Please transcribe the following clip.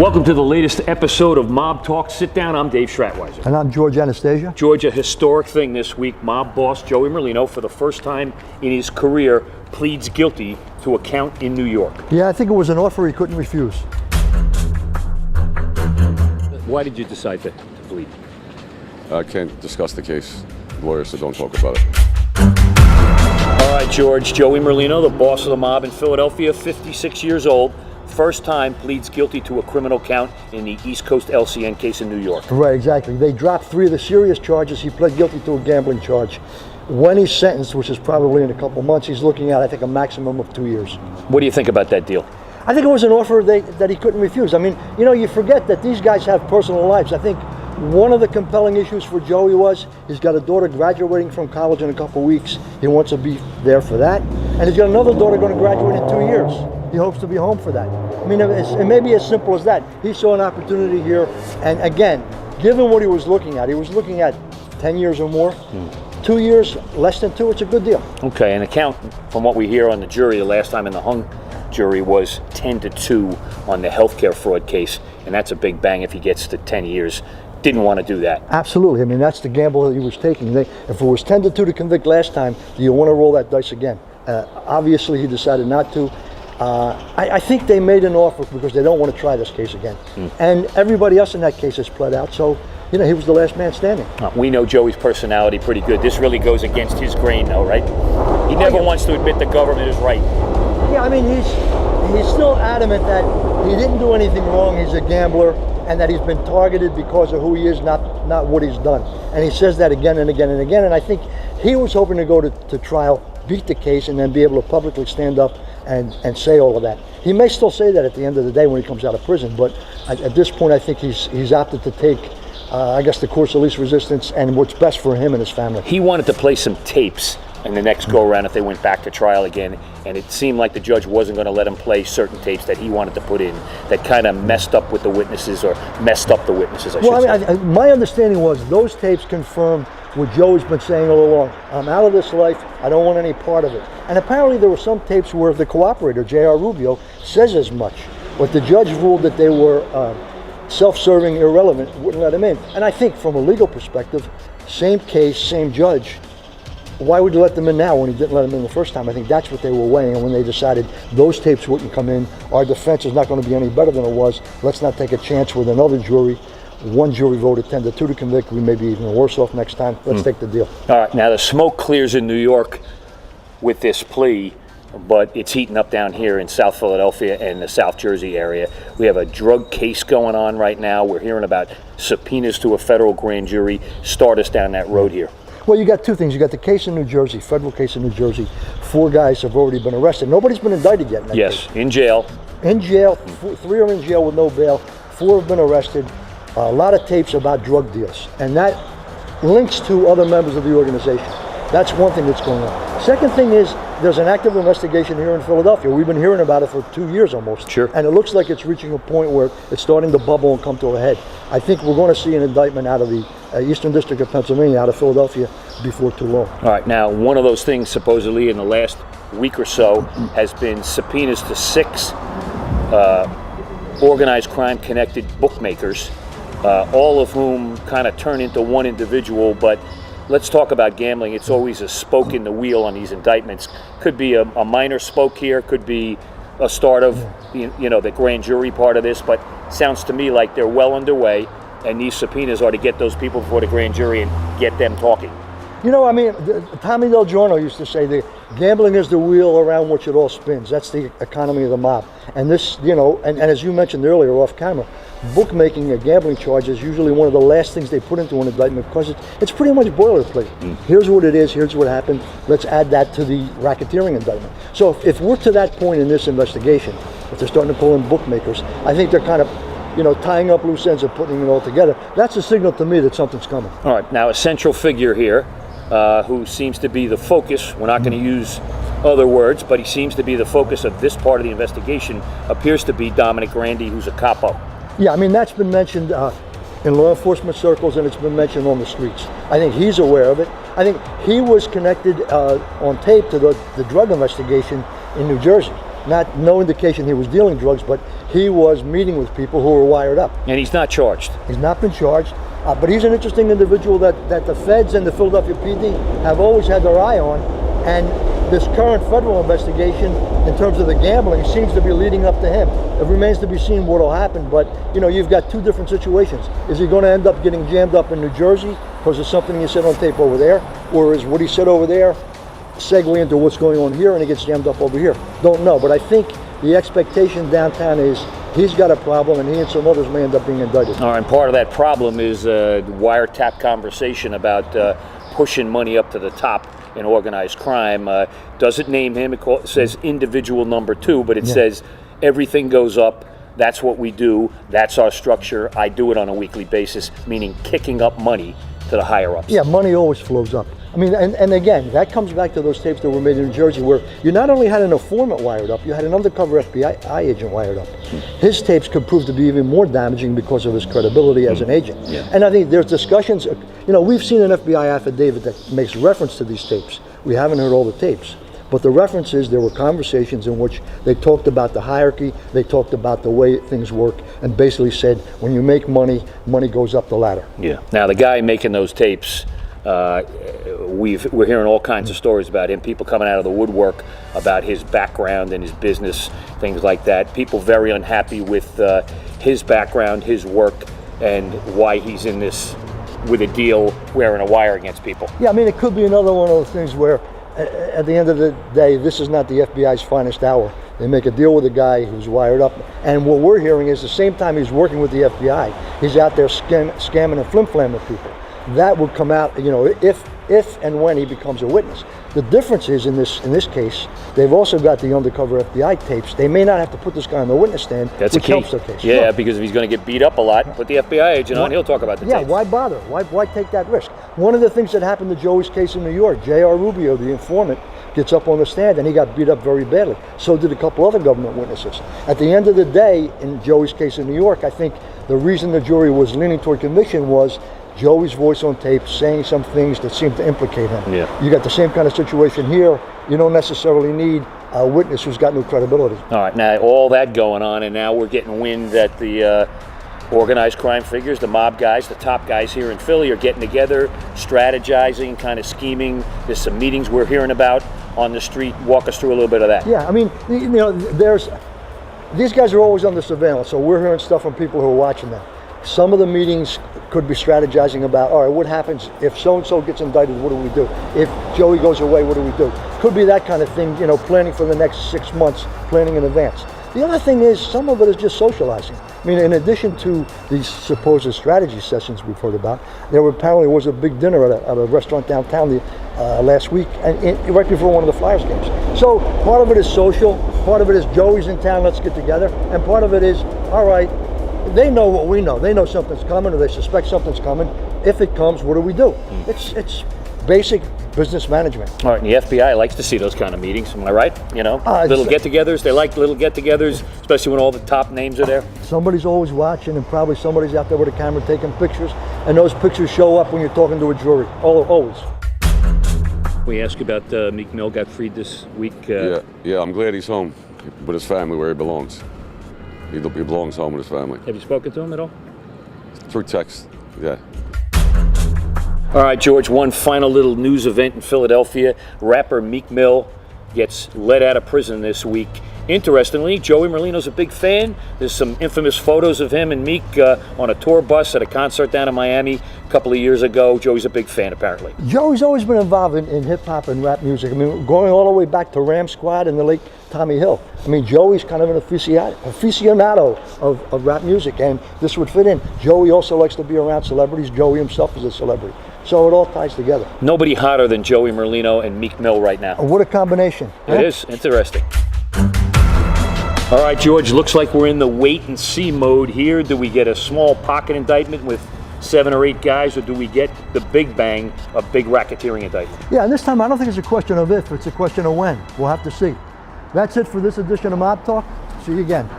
Welcome to the latest episode of Mob Talk. Sit down, I'm Dave Schratweiser. And I'm George Anastasia. George, a historic thing this week. Mob boss Joey MERLINO, for the first time in his career, pleads guilty to a count in New York. Yeah, I think it was an offer he couldn't refuse. Why did you decide to plead? I can't discuss the case. Lawyers, so don't talk about it. All right, George, Joey MERLINO, the boss of the mob in Philadelphia, 56 years old. First time pleads guilty to a criminal count in the East Coast LCN case in New York. Right, exactly. They dropped 3 of the serious charges. He pled guilty to a gambling charge. When he's sentenced, which is probably in a couple months, he's looking at, I think, a maximum of 2 years. What do you think about that deal? I think it was an offer that he couldn't refuse. I mean, you know, you forget that these guys have personal lives. I think one of the compelling issues for Joey was he's got a daughter graduating from college in a couple weeks. He wants to be there for that. And he's got another daughter going to graduate in 2 years. He hopes to be home for that. I mean, it may be as simple as that. He saw an opportunity here, and again, given what he was looking at 10 years or more. 2 years, less than 2, it's a good deal. Okay, and the count, from what we hear on the jury, the last time in the hung jury was 10-2 on the healthcare fraud case, and that's a big bang if he gets to 10 years. Didn't want to do that. Absolutely. I mean, that's the gamble that he was taking. If it was 10-2 to convict last time, do you want to roll that dice again? Obviously, he decided not to. I think they made an offer because they don't want to try this case again. And everybody else in that case has pled out, so you know, he was the last man standing. We know Joey's personality pretty good. This really goes against his grain, though, right? He never wants to admit the government is right. Yeah, I mean, he's still adamant that he didn't do anything wrong. He's a gambler, and that he's been targeted because of who he is, not what he's done. And he says that again and again and again. And I think he was hoping to go to trial, beat the case, and then be able to publicly stand up and say all of that. He may still say that at the end of the day when he comes out of prison, but at this point I think he's opted to take I guess the course of least resistance and what's best for him and his family. He wanted to play some tapes in the next go-around if they went back to trial again, and it seemed like the judge wasn't going to let him play certain tapes that he wanted to put in that kind of messed up with the witnesses, or messed up the witnesses, I should say. My understanding was those tapes confirmed what Joey's been saying all along. I'm out of this life. I don't want any part of it. And apparently there were some tapes where the cooperator, J.R. Rubio, says as much. But the judge ruled that they were self-serving, irrelevant, wouldn't let him in. And I think from a legal perspective, same case, same judge, why would you let them in now when he didn't let them in the first time? I think that's what they were weighing, and when they decided those tapes wouldn't come in, our defense is not going to be any better than it was. Let's not take a chance with another jury. One jury voted 10-2 to convict. We may be even worse off next time. Let's take the deal. All right, now the smoke clears in New York with this plea, but it's heating up down here in South Philadelphia and the South Jersey area. We have a drug case going on right now. We're hearing about subpoenas to a federal grand jury. Start us down that road here. Well, you got two things. You got the case in New Jersey, federal case in New Jersey. 4 guys have already been arrested. Nobody's been indicted yet in that case. Yes, in jail. In jail. 3 are in jail with no bail. 4 have been arrested. A lot of tapes about drug deals. And that links to other members of the organization. That's one thing that's going on. Second thing is there's an active investigation here in Philadelphia. We've been hearing about it for 2 years almost. Sure. And it looks like it's reaching a point where it's starting to bubble and come to a head. I think we're going to see an indictment out of the Eastern District of Pennsylvania, out of Philadelphia, before too long. All right, now one of those things supposedly in the last week or so has been subpoenas to 6 organized crime connected bookmakers, all of whom kind of turn into one individual. But let's talk about gambling. It's always a spoke in the wheel on these indictments. Could be a minor spoke here, could be a start of the grand jury part of this, but sounds to me like they're well underway, and these subpoenas are to get those people before the grand jury and get them talking. You know, I mean, Tommy Del Giorno used to say that gambling is the wheel around which it all spins. That's the economy of the mob. And this, and as you mentioned earlier off camera, bookmaking a gambling charge is usually one of the last things they put into an indictment because it's pretty much boilerplate. Here's what it is, here's what happened, let's add that to the racketeering indictment. So if we're to that point in this investigation, if they're starting to pull in bookmakers, I think they're kind of tying up loose ends and putting it all together. That's a signal to me that something's coming. All right, now a central figure here who seems to be the focus, we're not going to use other words, but he seems to be the focus of this part of the investigation, appears to be Dominic Grandi, who's a capo. Yeah, I mean, that's been mentioned in law enforcement circles, and it's been mentioned on the streets. I think he's aware of it. I think he was connected on tape to the drug investigation in New Jersey. no indication he was dealing drugs, but he was meeting with people who were wired up. And he's not charged. He's not been charged, but he's an interesting individual that the feds and the Philadelphia PD have always had their eye on. And this current federal investigation in terms of the gambling seems to be leading up to him. It remains to be seen what will happen, but you've got two different situations. Is he going to end up getting jammed up in New Jersey because of something he said on tape over there, or is what he said over there segue into what's going on here and he gets jammed up over here? Don't know, but I think the expectation downtown is he's got a problem and he and some others may end up being indicted. All right, and part of that problem is wiretap conversation about pushing money up to the top in organized crime. Doesn't name him. It says individual number 2, but it says everything goes up. That's what we do. That's our structure. I do it on a weekly basis, meaning kicking up money to the higher ups. Yeah, money always flows up. I mean, and again, that comes back to those tapes that were made in New Jersey where you not only had an informant wired up, you had an undercover FBI agent wired up. His tapes could prove to be even more damaging because of his credibility as an agent. Yeah. And I think there's discussions, we've seen an FBI affidavit that makes reference to these tapes. We haven't heard all the tapes. But the reference is there were conversations in which they talked about the hierarchy, they talked about the way things work, and basically said when you make money, money goes up the ladder. Yeah. Now the guy making those tapes, we're hearing all kinds of stories about him. People coming out of the woodwork about his background and his business, things like that. People very unhappy with his background, his work, and why he's in this with a deal wearing a wire against people. Yeah, I mean, it could be another one of those things where at the end of the day, this is not the FBI's finest hour. They make a deal with a guy who's wired up, and what we're hearing is the same time he's working with the FBI, he's out there scamming and flim-flamming people. That would come out, if and when he becomes a witness. The difference is in this case, they've also got the undercover FBI tapes. They may not have to put this guy on the witness stand, which helps their case. Yeah, sure. Because if he's going to get beat up a lot, put the FBI agent on, he'll talk about the tapes. Yeah, why bother? Why take that risk? One of the things that happened to Joey's case in New York, J.R. Rubio, the informant, gets up on the stand and he got beat up very badly. So did a couple other government witnesses. At the end of the day, in Joey's case in New York, I think the reason the jury was leaning toward conviction was Joey's voice on tape saying some things that seemed to implicate him. Yeah. You got the same kind of situation here. You don't necessarily need a witness who's got no credibility. All right, now all that going on, and now we're getting wind that the organized crime figures, the mob guys, the top guys here in Philly are getting together, strategizing, kind of scheming. There's some meetings we're hearing about on the street. Walk us through a little bit of that. Yeah, I mean, these guys are always under surveillance, so we're hearing stuff from people who are watching them. Some of the meetings could be strategizing about, all right, what happens if so-and-so gets indicted, what do we do? If Joey goes away, what do we do? Could be that kind of thing, planning for the next 6 months, planning in advance. The other thing is, some of it is just socializing. I mean, in addition to these supposed strategy sessions we've heard about, there apparently was a big dinner at a restaurant downtown last week, and right before one of the Flyers games. So part of it is social, part of it is Joey's in town, let's get together, and part of it is, all right, they know what we know. They know something's coming, or they suspect something's coming. If it comes, what do we do? It's basic business management. All right, and the FBI likes to see those kind of meetings. Am I right? Little get-togethers. They like little get-togethers, especially when all the top names are there. Somebody's always watching, and probably somebody's out there with a camera taking pictures. And those pictures show up when you're talking to a jury. Always. We asked you about Meek Mill got freed this week. Yeah, I'm glad he's home with his family where he belongs. He belongs home with his family. Have you spoken to him at all? Through text, yeah. All right, George, one final little news event in Philadelphia. Rapper Meek Mill gets let out of prison this week. Interestingly, Joey Merlino's a big fan. There's some infamous photos of him and Meek on a tour bus at a concert down in Miami a couple of years ago. Joey's a big fan, apparently. Joey's always been involved in hip-hop and rap music. I mean, going all the way back to Ram Squad and the late Tommy Hill. I mean, Joey's kind of an aficionado of rap music, and this would fit in. Joey also likes to be around celebrities. Joey himself is a celebrity. So it all ties together. Nobody hotter than Joey Merlino and Meek Mill right now. What a combination. It is interesting. All right, George, looks like we're in the wait-and-see mode here. Do we get a small pocket indictment with 7 or 8 guys, or do we get the big bang, a big racketeering indictment? Yeah, and this time I don't think it's a question of if, it's a question of when. We'll have to see. That's it for this edition of Mob Talk. See you again.